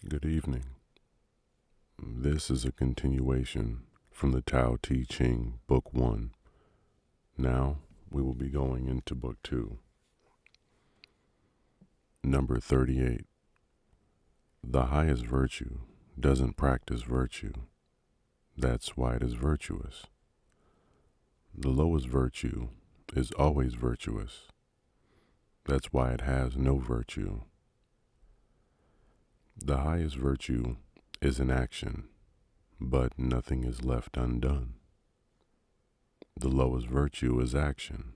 Good evening. This is a continuation from the Tao Te Ching Book 1. Now we will be going into Book 2. Number 38. The highest virtue doesn't practice virtue. That's why it is virtuous. The lowest virtue is always virtuous. That's why it has no virtue. The highest virtue is an action, but nothing is left undone. The lowest virtue is action,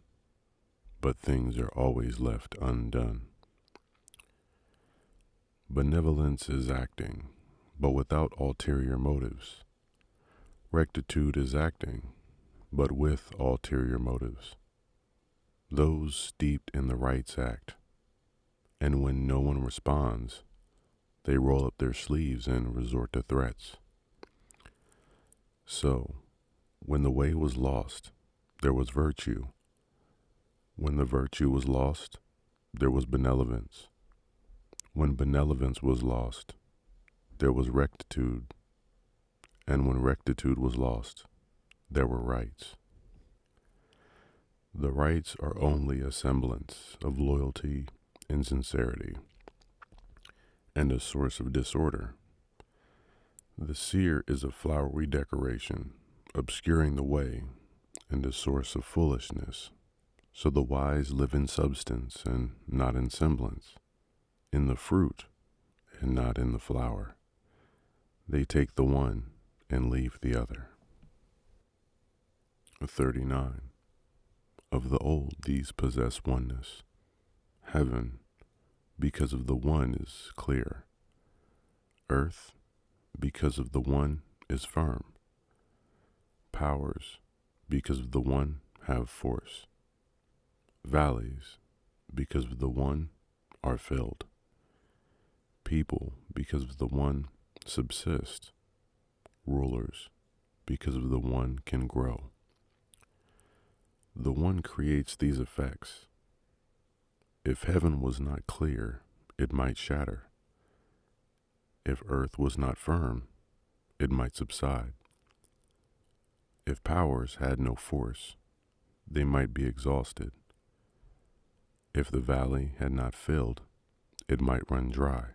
but things are always left undone. Benevolence is acting, but without ulterior motives. Rectitude is acting, but with ulterior motives. Those steeped in the rights act, and when no one responds, they roll up their sleeves and resort to threats. So, when the way was lost, there was virtue. When the virtue was lost, there was benevolence. When benevolence was lost, there was rectitude. And when rectitude was lost, there were rights. The rights are only a semblance of loyalty and sincerity, and a source of disorder. The seer is a flowery decoration, obscuring the way, and a source of foolishness. So the wise live in substance and not in semblance, in the fruit and not in the flower. They take the one and leave the other. 39. Of the old these possess oneness. Heaven, because of the one, is clear. Earth, because of the one, is firm. Powers, because of the one, have force. Valleys, because of the one, are filled. People, because of the one, subsist. Rulers, because of the one, can grow. The one creates these effects. If heaven was not clear, it might shatter. If earth was not firm, it might subside. If powers had no force, they might be exhausted. If the valley had not filled, it might run dry.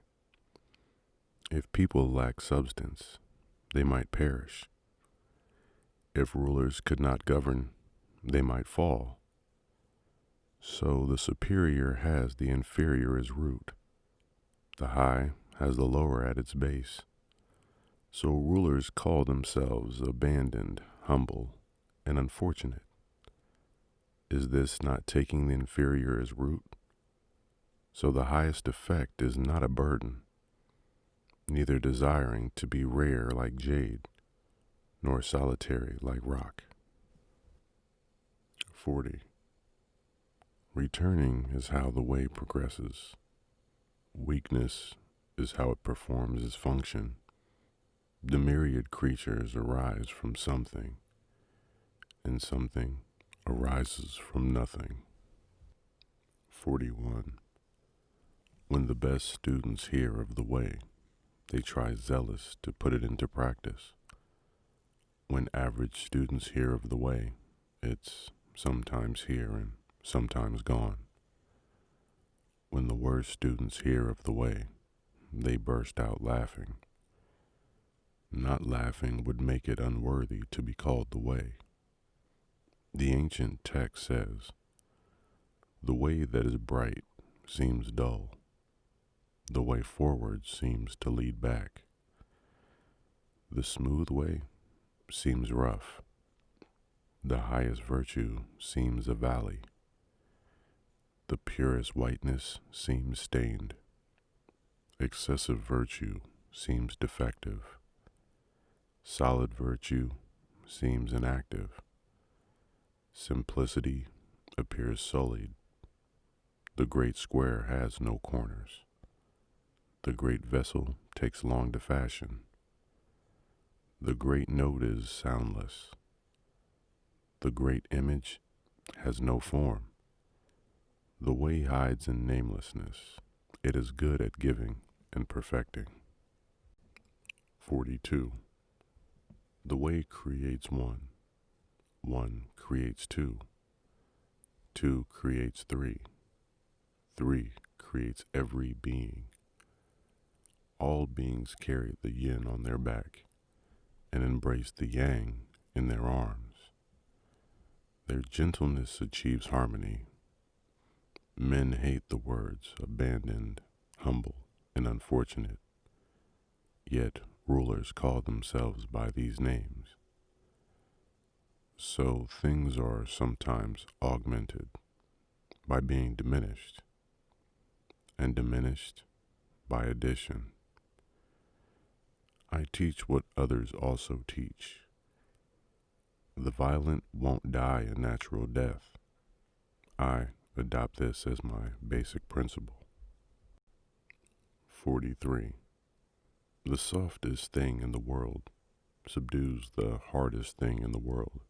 If people lacked substance, they might perish. If rulers could not govern, they might fall. So the superior has the inferior as root. The high has the lower at its base. So rulers call themselves abandoned, humble, and unfortunate. Is this not taking the inferior as root? So the highest effect is not a burden, neither desiring to be rare like jade, nor solitary like rock. 40. Returning is how the way progresses. Weakness is how it performs its function. The myriad creatures arise from something, and something arises from nothing. 41. When the best students hear of the way, they try zealous to put it into practice. When average students hear of the way, it's sometimes here and sometimes gone. When the worst students hear of the way, they burst out laughing. Not laughing would make it unworthy to be called the way. The ancient text says, "The way that is bright seems dull. The way forward seems to lead back. The smooth way seems rough. The highest virtue seems a valley. The purest whiteness seems stained. Excessive virtue seems defective. Solid virtue seems inactive. Simplicity appears sullied. The great square has no corners. The great vessel takes long to fashion. The great note is soundless. The great image has no form. The way hides in namelessness. It is good at giving and perfecting. 42. The way creates one. One creates two. Two creates three. Three creates every being. All beings carry the yin on their back and embrace the yang in their arms. Their gentleness achieves harmony. Men hate the words abandoned, humble, and unfortunate. Yet rulers call themselves by these names. So things are sometimes augmented by being diminished, and diminished by addition. I teach what others also teach. The violent won't die a natural death. I adopt this as my basic principle. 43. The softest thing in the world subdues the hardest thing in the world.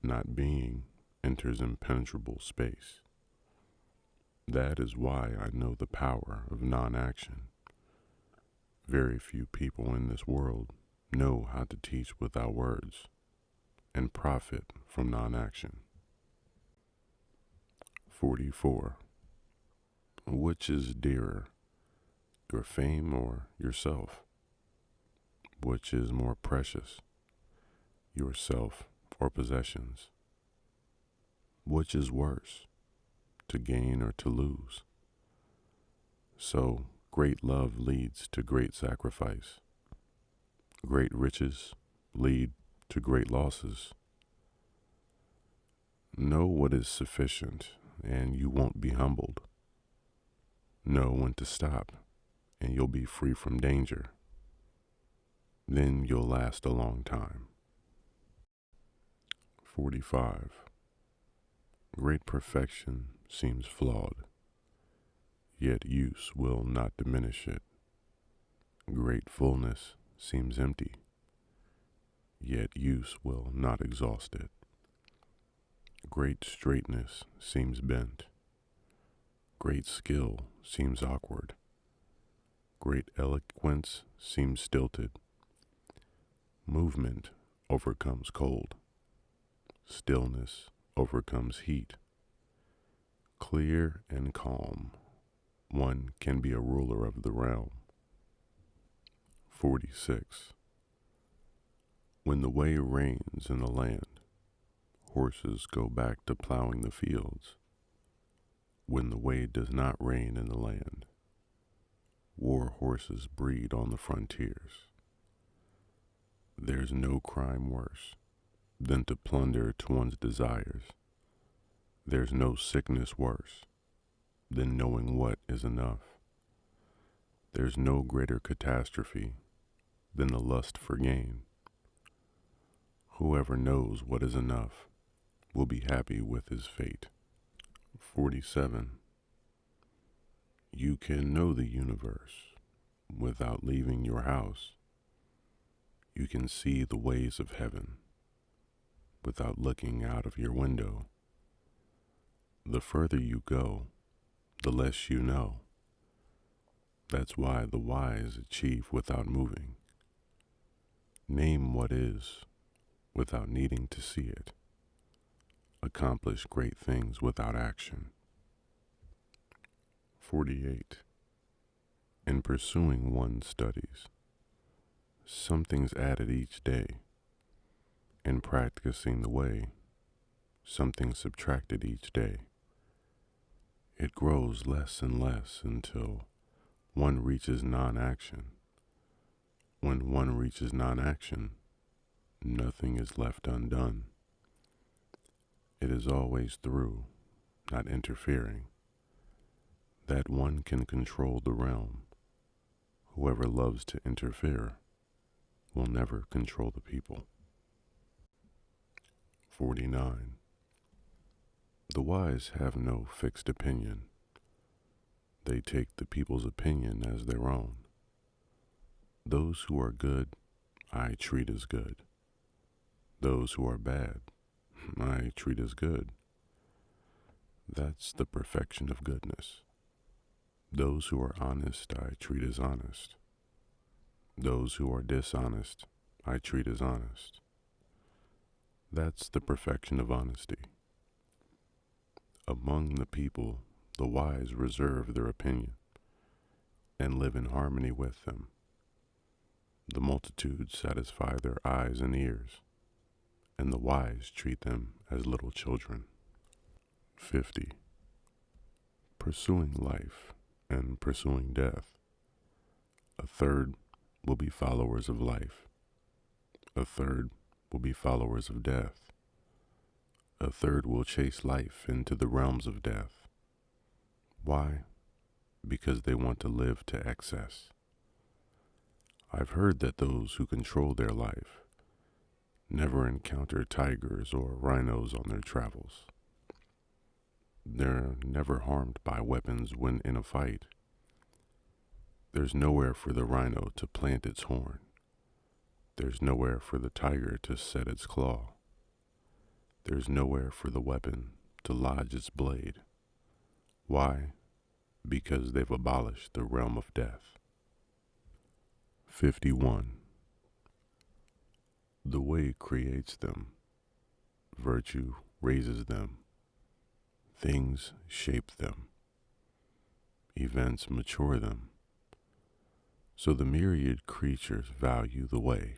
Not being enters impenetrable space. That is why I know the power of non-action. Very few people in this world know how to teach without words and profit from non-action. 44. Which is dearer, your fame or yourself? Which is more precious, yourself or possessions? Which is worse, to gain or to lose? So great love leads to great sacrifice. Great riches lead to great losses. Know what is sufficient, and you won't be humbled. Know when to stop, and you'll be free from danger. Then you'll last a long time. 45. Great perfection seems flawed, yet use will not diminish it. Great fullness seems empty, yet use will not exhaust it. Great straightness seems bent. Great skill seems awkward. Great eloquence seems stilted. Movement overcomes cold. Stillness overcomes heat. Clear and calm, one can be a ruler of the realm. 46. When the way rains in the land, horses go back to plowing the fields. When the way does not rain in the land, war horses breed on the frontiers. There's no crime worse than to plunder to one's desires. There's no sickness worse than knowing what is enough. There's no greater catastrophe than the lust for gain. Whoever knows what is enough will be happy with his fate. 47. You can know the universe without leaving your house. You can see the ways of heaven without looking out of your window. The further you go, the less you know. That's why the wise achieve without moving. Name what is without needing to see it. Accomplish great things without action. 48. In pursuing one's studies, something's added each day. In practicing the way, something subtracted each day. It grows less and less until one reaches non-action. When one reaches non-action, nothing is left undone. It is always through, not interfering, that one can control the realm. Whoever loves to interfere will never control the people. 49. The wise have no fixed opinion. They take the people's opinion as their own. Those who are good, I treat as good. Those who are bad, I treat as good. That's the perfection of goodness. Those who are honest, I treat as honest. Those who are dishonest, I treat as honest. That's the perfection of honesty. Among the people, the wise reserve their opinion and live in harmony with them. The multitude satisfy their eyes and ears, and the wise treat them as little children. 50. Pursuing life and pursuing death. A third will be followers of life. A third will be followers of death. A third will chase life into the realms of death. Why? Because they want to live to excess. I've heard that those who control their life never encounter tigers or rhinos on their travels. They're never harmed by weapons when in a fight. There's nowhere for the rhino to plant its horn. There's nowhere for the tiger to set its claw. There's nowhere for the weapon to lodge its blade. Why? Because they've abolished the realm of death. 51. The way creates them. Virtue raises them. Things shape them. Events mature them. So the myriad creatures value the way,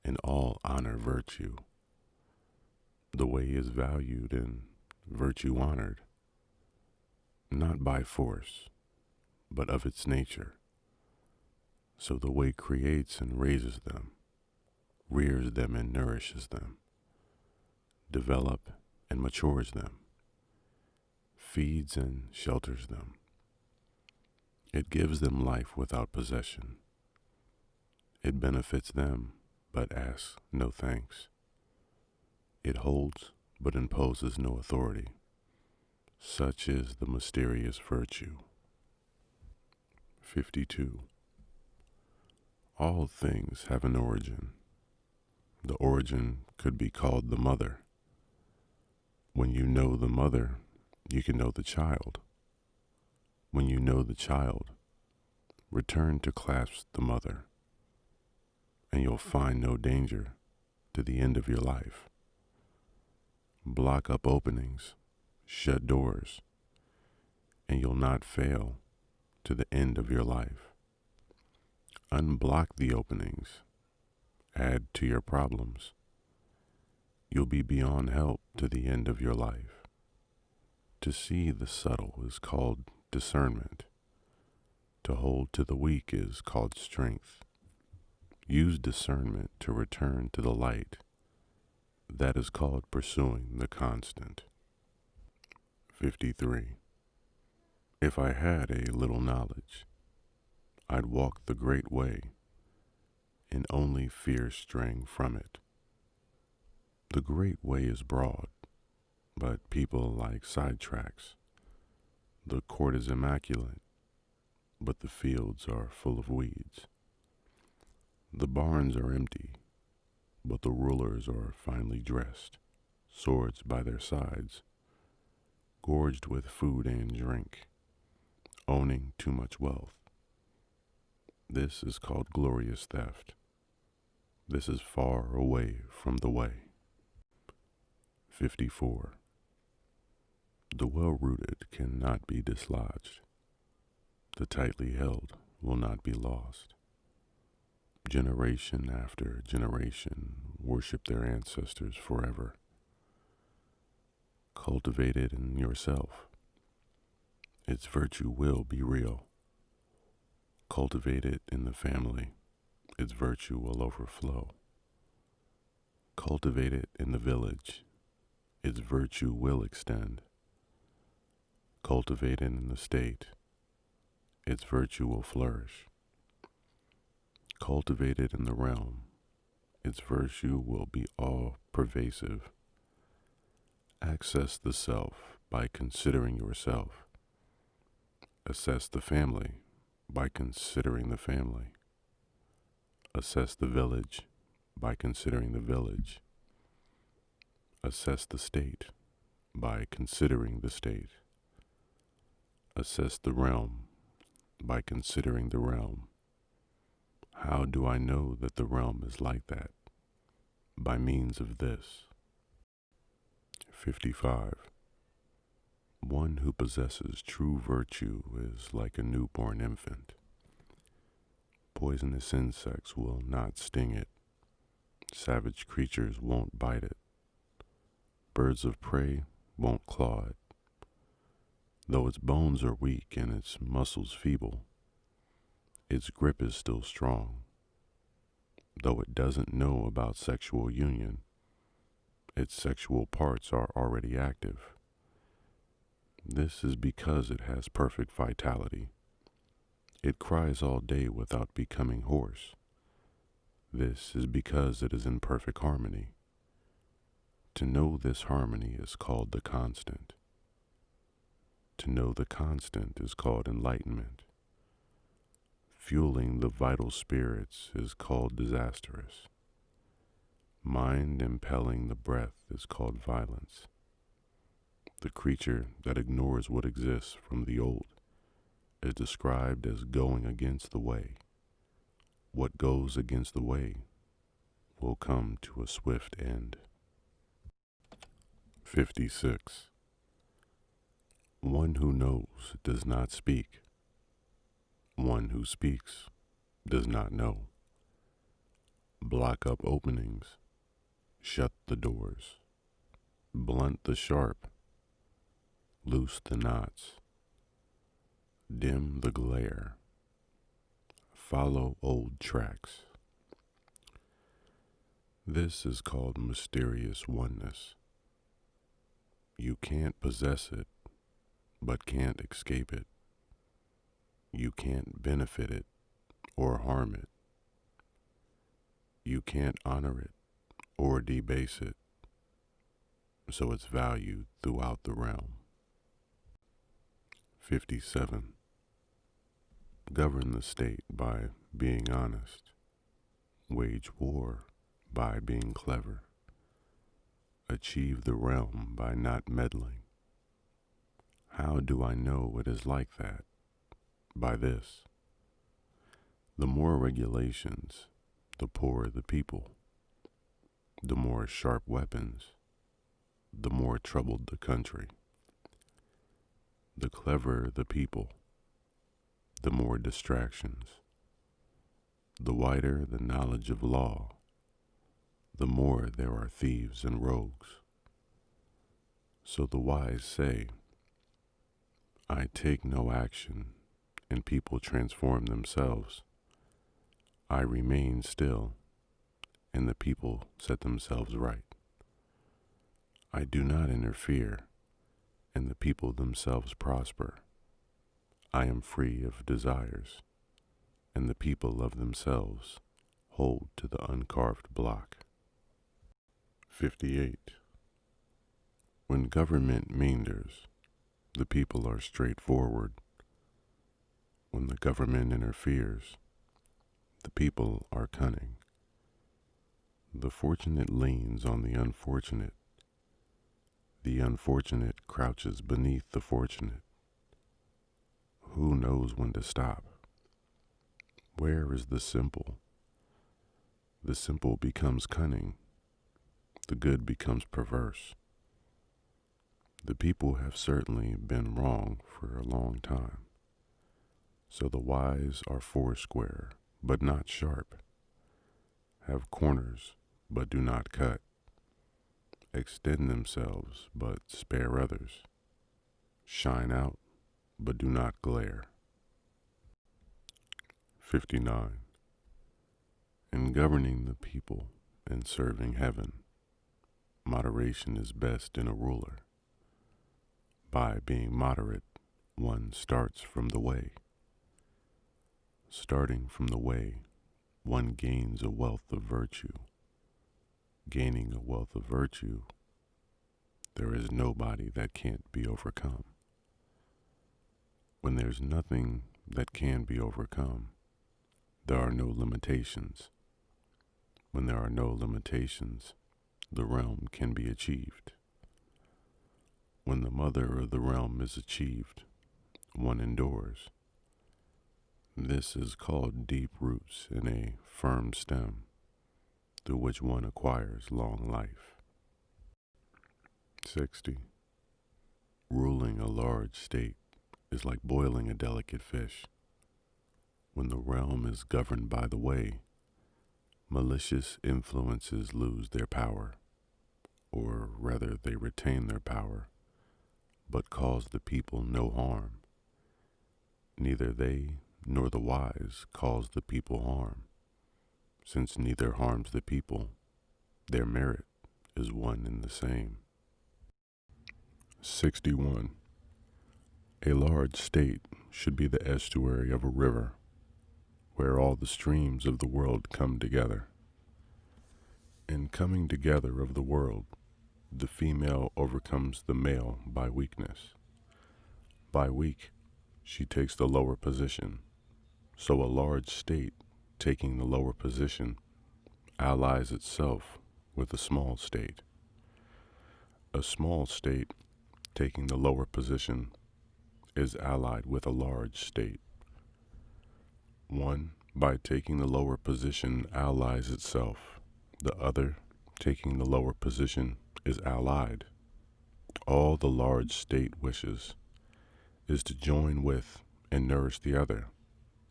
and all honor virtue. The way is valued and virtue honored, not by force, but of its nature. So the way creates and raises them, rears them and nourishes them, develops and matures them, feeds and shelters them. It gives them life without possession. It benefits them, but asks no thanks. It holds, but imposes no authority. Such is the mysterious virtue. 52. All things have an origin. The origin could be called the mother. When you know the mother, you can know the child. When you know the child, return to clasp the mother, and you'll find no danger to the end of your life. Block up openings, shut doors, and you'll not fail to the end of your life. Unblock the openings, add to your problems. You'll be beyond help to the end of your life. To see the subtle is called discernment. To hold to the weak is called strength. Use discernment to return to the light. That is called pursuing the constant. 53. If I had a little knowledge, I'd walk the great way and only fear straying from it. The great way is broad, but people like sidetracks. The court is immaculate, but the fields are full of weeds. The barns are empty, but the rulers are finely dressed, swords by their sides, gorged with food and drink, owning too much wealth. This is called glorious theft. This is far away from the way. 54. The well-rooted cannot be dislodged. The tightly held will not be lost. Generation after generation worship their ancestors forever. Cultivate it in yourself. Its virtue will be real. Cultivate it in the family. Its virtue will overflow. Cultivate it in the village. Its virtue will extend. Cultivate it in the state. Its virtue will flourish. Cultivate it in the realm. Its virtue will be all-pervasive. Access the self by considering yourself. Assess the family by considering the family. Assess the village by considering the village. Assess the state by considering the state. Assess the realm by considering the realm. How do I know that the realm is like that? By means of this. 55. One who possesses true virtue is like a newborn infant. Poisonous insects will not sting it. Savage creatures won't bite it. Birds of prey won't claw it. Though its bones are weak and its muscles feeble, its grip is still strong. Though it doesn't know about sexual union, its sexual parts are already active. This is because it has perfect vitality. It cries all day without becoming hoarse. This is because it is in perfect harmony. To know this harmony is called the constant. To know the constant is called enlightenment. Fueling the vital spirits is called disastrous. Mind impelling the breath is called violence. The creature that ignores what exists from the old is described as going against the way. What goes against the way will come to a swift end. 56. One who knows does not speak. One who speaks does not know. Block up openings, shut the doors, blunt the sharp, loose the knots, dim the glare, follow old tracks. This is called mysterious oneness. You can't possess it, but can't escape it. You can't benefit it or harm it. You can't honor it or debase it, so it's valued throughout the realm. 57. Govern the state by being honest. Wage war by being clever. Achieve the realm by not meddling. How do I know it is like that? By this. The more regulations, the poorer the people. The more sharp weapons, the more troubled the country. The cleverer the people, the more distractions. The wider the knowledge of law, the more there are thieves and rogues. So the wise say, I take no action, and people transform themselves. I remain still, and the people set themselves right. I do not interfere, and the people themselves prosper. I am free of desires, and the people of themselves hold to the uncarved block. 58. When government meanders, the people are straightforward. When the government interferes, the people are cunning. The fortunate leans on the unfortunate. The unfortunate crouches beneath the fortunate. Who knows when to stop? Where is the simple? The simple becomes cunning. The good becomes perverse. The people have certainly been wrong for a long time. So the wise are foursquare, but not sharp. Have corners, but do not cut. Extend themselves, but spare others. Shine out, but do not glare. 59. In governing the people and serving heaven, moderation is best in a ruler. By being moderate, one starts from the way. Starting from the way, one gains a wealth of virtue. Gaining a wealth of virtue, there is nobody that can't be overcome. When there's nothing that can be overcome, there are no limitations. When there are no limitations, the realm can be achieved. When the mother of the realm is achieved, one endures. This is called deep roots in a firm stem, through which one acquires long life. 60. Ruling a large state is like boiling a delicate fish. When the realm is governed by the way, malicious influences lose their power, or rather they retain their power, but cause the people no harm. Neither they nor the wise cause the people harm. Since neither harms the people, their merit is one and the same. 61. A large state should be the estuary of a river, where all the streams of the world come together. In coming together of the world, the female overcomes the male by weakness. By weak, she takes the lower position. So a large state, taking the lower position, allies itself with a small state. A small state, taking the lower position, is allied with a large state. One, by taking the lower position, allies itself. The other, taking the lower position, is allied. All the large state wishes is to join with and nourish the other,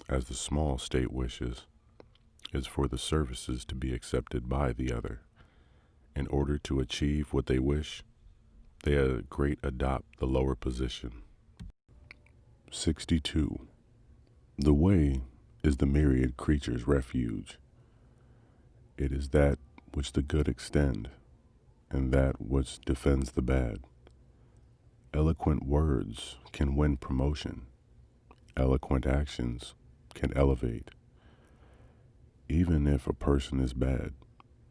as the small state wishes is for the services to be accepted by the other. In order to achieve what they wish, they adopt the lower position. 62. The way is the myriad creature's refuge. It is that which the good extend, and that which defends the bad. Eloquent words can win promotion. Eloquent actions can elevate. Even if a person is bad,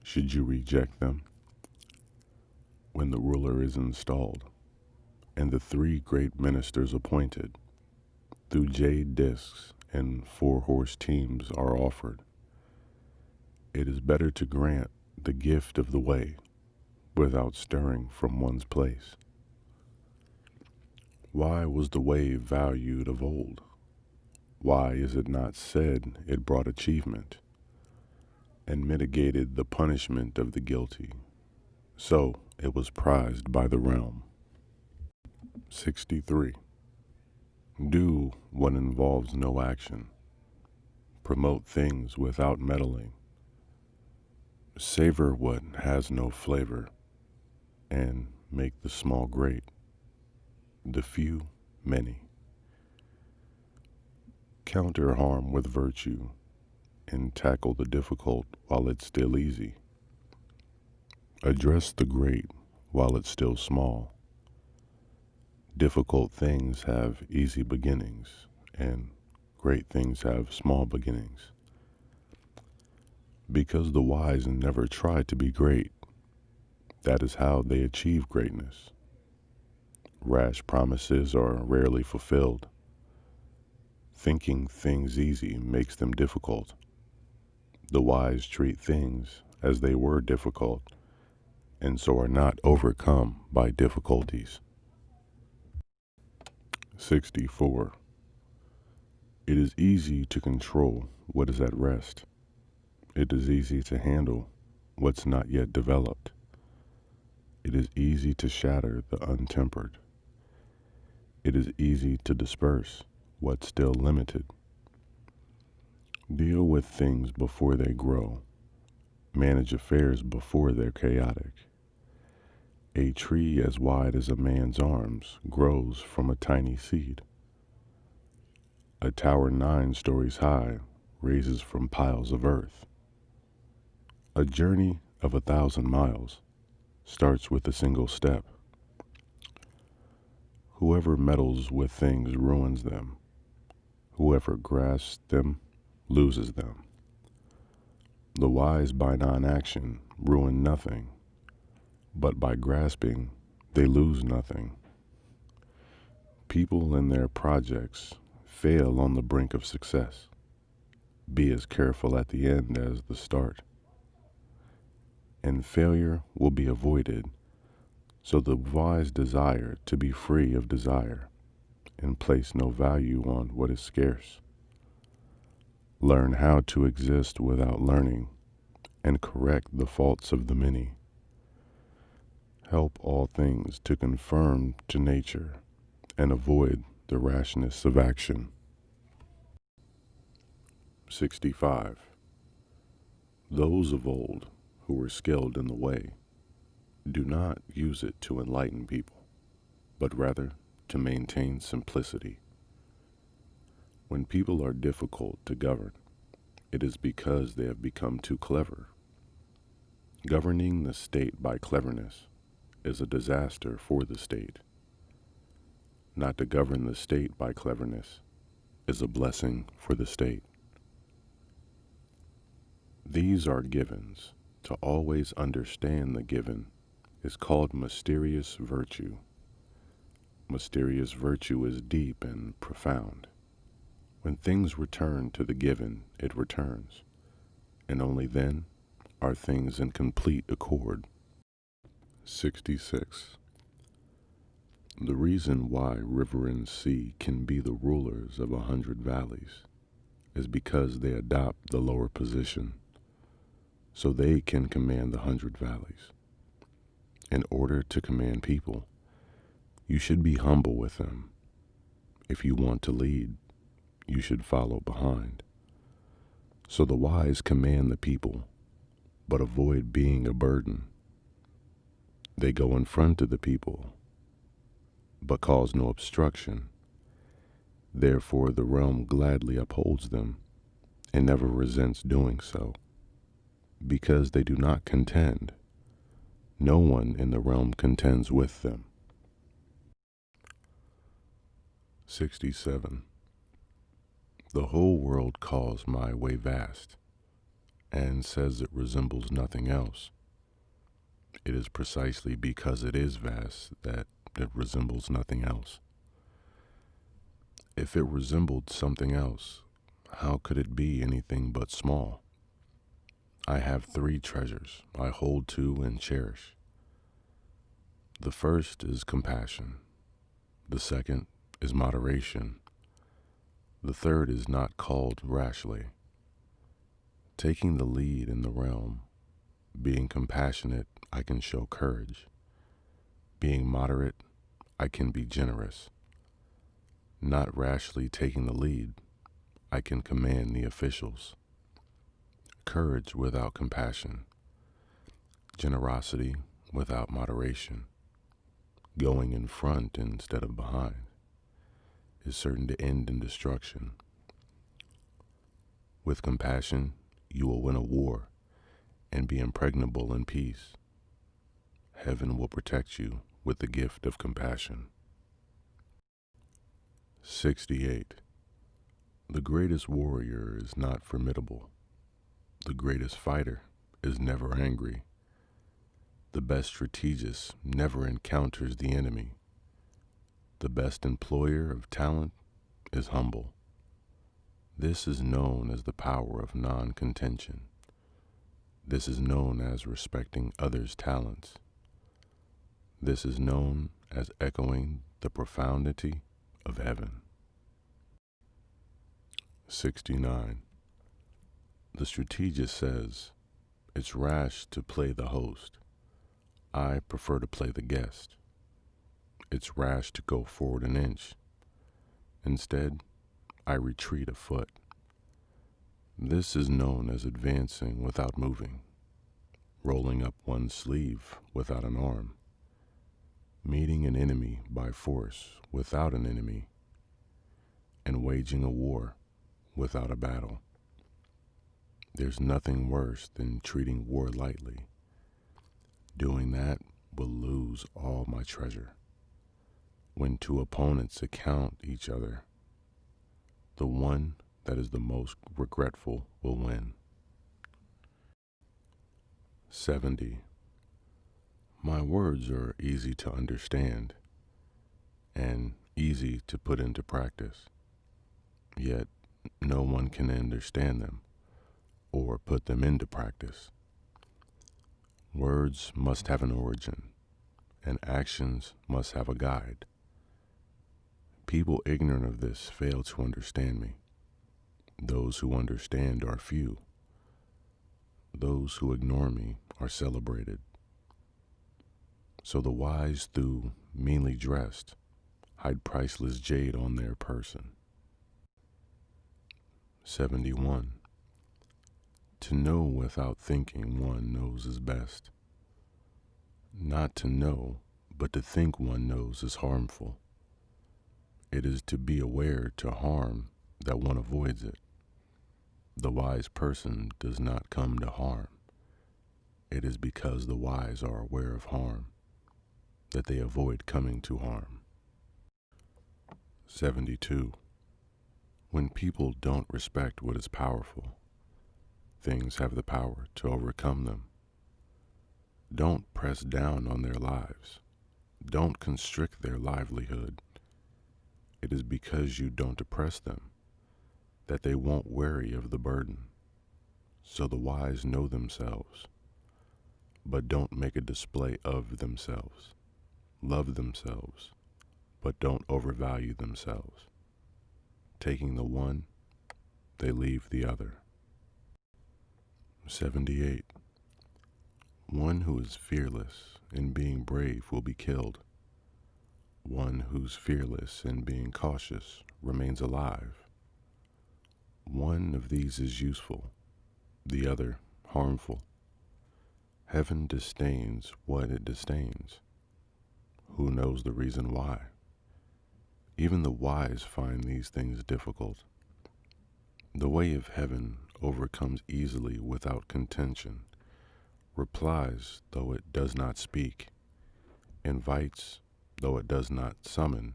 should you reject them? When the ruler is installed, and the 3 great ministers appointed, through jade discs and 4-horse teams are offered, it is better to grant the gift of the way without stirring from one's place. Why was the way valued of old? Why is it not said it brought achievement and mitigated the punishment of the guilty? So it was prized by the realm. 63. Do what involves no action. Promote things without meddling. Savor what has no flavor, and make the small great, the few many. Counter harm with virtue, and tackle the difficult while it's still easy. Address the great while it's still small. Difficult things have easy beginnings, and great things have small beginnings. Because the wise never try to be great, that is how they achieve greatness. Rash promises are rarely fulfilled. Thinking things easy makes them difficult. The wise treat things as they were difficult, and so are not overcome by difficulties. 64. It is easy to control what is at rest. It is easy to handle what's not yet developed. It is easy to shatter the untempered. It is easy to disperse what's still limited. Deal with things before they grow. Manage affairs before they're chaotic. A tree as wide as a man's arms grows from a tiny seed. A tower 9 stories high raises from piles of earth. A journey of 1,000 miles starts with a single step. Whoever meddles with things ruins them. Whoever grasps them loses them. The wise by non-action ruin nothing, but by grasping they lose nothing. People in their projects fail on the brink of success. Be as careful at the end as the start. And failure will be avoided, so the wise desire to be free of desire and place no value on what is scarce. Learn how to exist without learning and correct the faults of the many. Help all things to conform to nature and avoid the rashness of action. 65. Those of old who were skilled in the way do not use it to enlighten people, but rather to maintain simplicity. When people are difficult to govern, it is because they have become too clever. Governing the state by cleverness is a disaster for the state. Not to govern the state by cleverness is a blessing for the state. These are givens. To always understand the given is called mysterious virtue. Mysterious virtue is deep and profound. When things return to the given, it returns, and only then are things in complete accord. 66. The reason why river and sea can be the rulers of 100 valleys is because they adopt the lower position, so they can command the 100 valleys. In order to command people, you should be humble with them. If you want to lead, you should follow behind. So the wise command the people, but avoid being a burden. They go in front of the people, but cause no obstruction. Therefore the realm gladly upholds them and never resents doing so. Because they do not contend, no one in the realm contends with them. 67. The whole world calls my way vast, and says it resembles nothing else. It is precisely because it is vast that it resembles nothing else. If it resembled something else, how could it be anything but small? I have 3 treasures I hold to and cherish. The first is compassion. The second is moderation. The third is not called rashly. Taking the lead in the realm, being compassionate, I can show courage. Being moderate, I can be generous. Not rashly taking the lead, I can command the officials. Courage without compassion. Generosity without moderation. Going in front instead of behind is certain to end in destruction. With compassion, you will win a war and be impregnable in peace. Heaven will protect you with the gift of compassion. 68. The greatest warrior is not formidable. The greatest fighter is never angry. The best strategist never encounters the enemy. The best employer of talent is humble. This is known as the power of non-contention. This is known as respecting others' talents. This is known as echoing the profundity of heaven. 69. The strategist says, it's rash to play the host. I prefer to play the guest. It's rash to go forward an inch. Instead, I retreat a foot. This is known as advancing without moving, rolling up one's sleeve without an arm, meeting an enemy by force without an enemy, and waging a war without a battle. There's nothing worse than treating war lightly. Doing that will lose all my treasure. When 2 opponents account each other, the one that is the most regretful will win. 70. My words are easy to understand and easy to put into practice, yet no one can understand them or put them into practice. Words must have an origin, and actions must have a guide. People ignorant of this fail to understand me. Those who understand are few. Those who ignore me are celebrated. So the wise, though meanly dressed, hide priceless jade on their person. 71. To know without thinking one knows is best. Not to know, but to think one knows is harmful. It is to be aware to harm that one avoids it. The wise person does not come to harm. It is because the wise are aware of harm that they avoid coming to harm. 72. When people don't respect what is powerful, things have the power to overcome them. Don't press down on their lives. Don't constrict their livelihood. It is because you don't oppress them that they won't weary of the burden. So the wise know themselves, but don't make a display of themselves. Love themselves, but don't overvalue themselves. Taking the one, they leave the other. 78. One who is fearless in being brave will be killed. One who's fearless in being cautious remains alive. One of these is useful, the other harmful. Heaven disdains what it disdains. Who knows the reason why? Even the wise find these things difficult. The way of heaven overcomes easily without contention, replies though it does not speak, invites though it does not summon,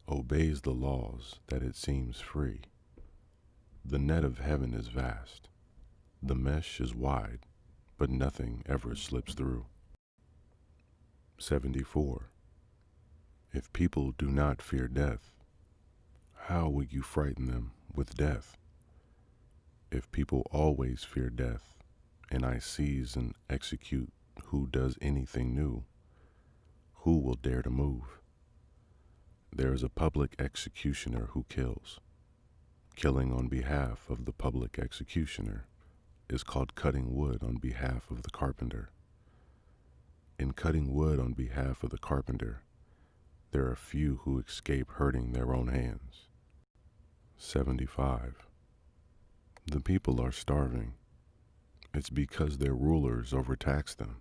obeys the laws that it seems free. The net of heaven is vast, the mesh is wide, but nothing ever slips through. 74. If people do not fear death, how will you frighten them with death? If people always fear death, and I seize and execute who does anything new, who will dare to move? There is a public executioner who kills. Killing on behalf of the public executioner is called cutting wood on behalf of the carpenter. In cutting wood on behalf of the carpenter, there are few who escape hurting their own hands. 75. The people are starving. It's because their rulers overtax them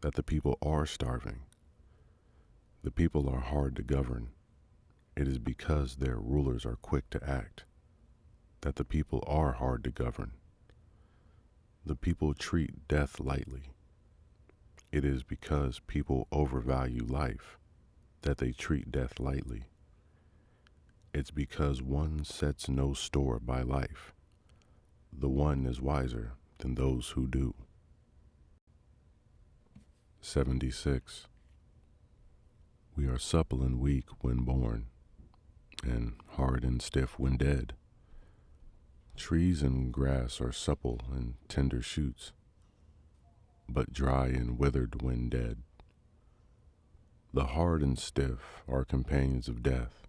that the people are starving. The people are hard to govern. It is because their rulers are quick to act that the people are hard to govern. The people treat death lightly. It is because people overvalue life that they treat death lightly. It's because one sets no store by life. The one is wiser than those who do. 76. We are supple and weak when born, and hard and stiff when dead. Trees and grass are supple and tender shoots, but dry and withered when dead. The hard and stiff are companions of death.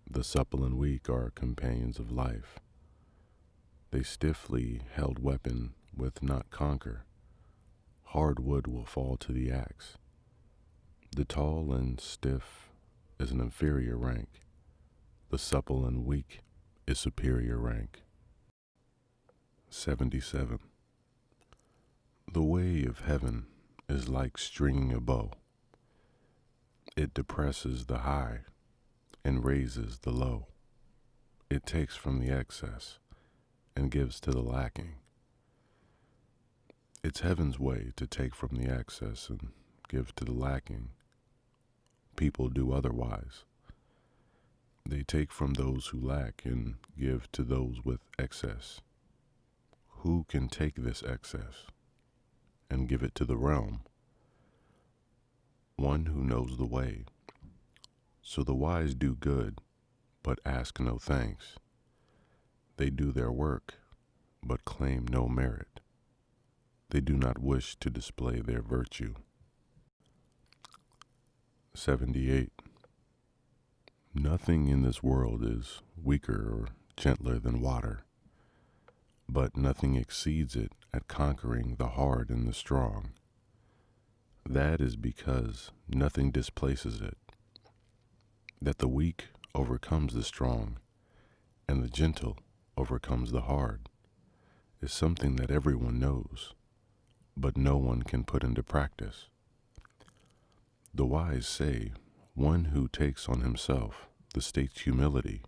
The supple and weak are companions of life. They stiffly held weapon with not conquer. Hard wood will fall to the axe. The tall and stiff is an inferior rank. The supple and weak is superior rank. 77. The way of heaven is like stringing a bow. It depresses the high and raises the low. It takes from the excess and gives to the lacking. It's heaven's way to take from the excess and give to the lacking. People do otherwise. They take from those who lack and give to those with excess. Who can take this excess and give it to the realm? One who knows the way. So the wise do good, but ask no thanks. They do their work, but claim no merit. They do not wish to display their virtue. 78. Nothing in this world is weaker or gentler than water, but nothing exceeds it at conquering the hard and the strong. That is because nothing displaces it, that the weak overcomes the strong, and the gentle overcomes the hard, is something that everyone knows, but no one can put into practice. The wise say, one who takes on himself the state's humility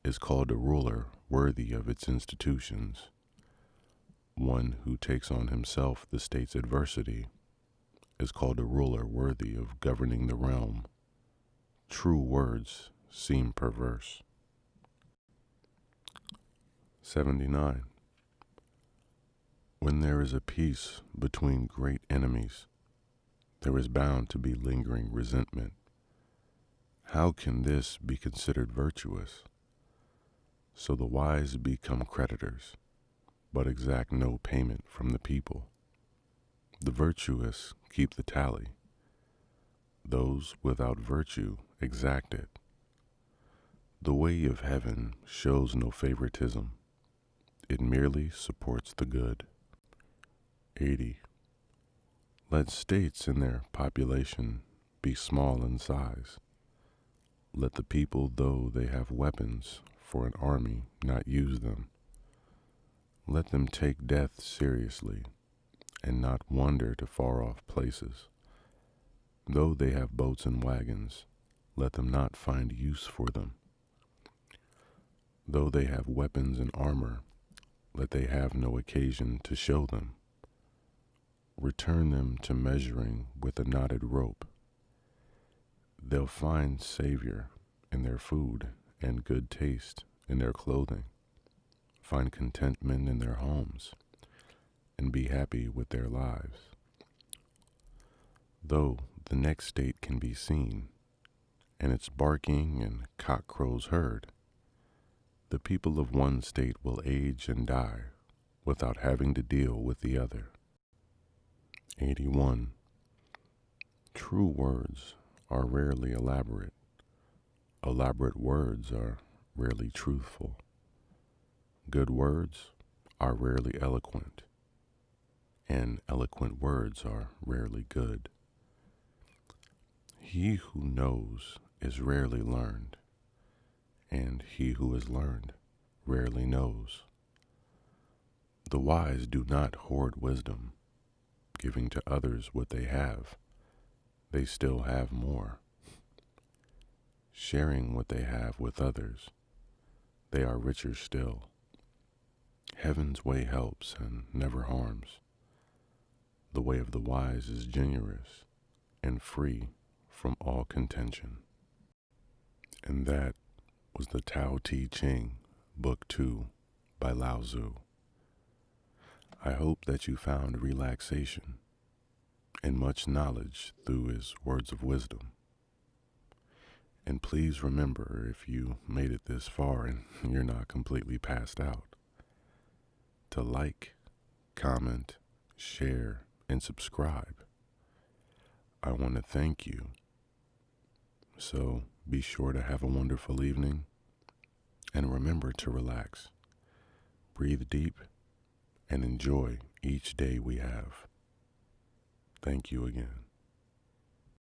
is called a ruler worthy of its institutions. One who takes on himself the state's adversity is called a ruler worthy of governing the realm. True words seem perverse. 79. When there is a peace between great enemies, there is bound to be lingering resentment. How can this be considered virtuous? So the wise become creditors, but exact no payment from the people. The virtuous keep the tally. Those without virtue exact it. The way of heaven shows no favoritism. It merely supports the good. 80. Let states in their population be small in size. Let the people, though they have weapons for an army, not use them. Let them take death seriously and not wander to far-off places. Though they have boats and wagons, let them not find use for them. Though they have weapons and armor, let they have no occasion to show them. Return them to measuring with a knotted rope. They'll find savor in their food and good taste in their clothing, find contentment in their homes, and be happy with their lives. Though the next state can be seen, and its barking and cock crows heard, the people of one state will age and die without having to deal with the other. 81. True words are rarely elaborate. Elaborate words are rarely truthful. Good words are rarely eloquent, and eloquent words are rarely good. He who knows is rarely learned, and he who is learned rarely knows. The wise do not hoard wisdom, giving to others what they have. They still have more. Sharing what they have with others, they are richer still. Heaven's way helps and never harms. The way of the wise is generous and free from all contention. And that was the Tao Te Ching Book 2 by Lao Tzu. I hope that you found relaxation and much knowledge through his words of wisdom. And please remember, if you made it this far and you're not completely passed out, to like, comment, share, and subscribe. I want to thank you. So be sure to have a wonderful evening, and remember to relax. Breathe deep and enjoy each day we have. Thank you again.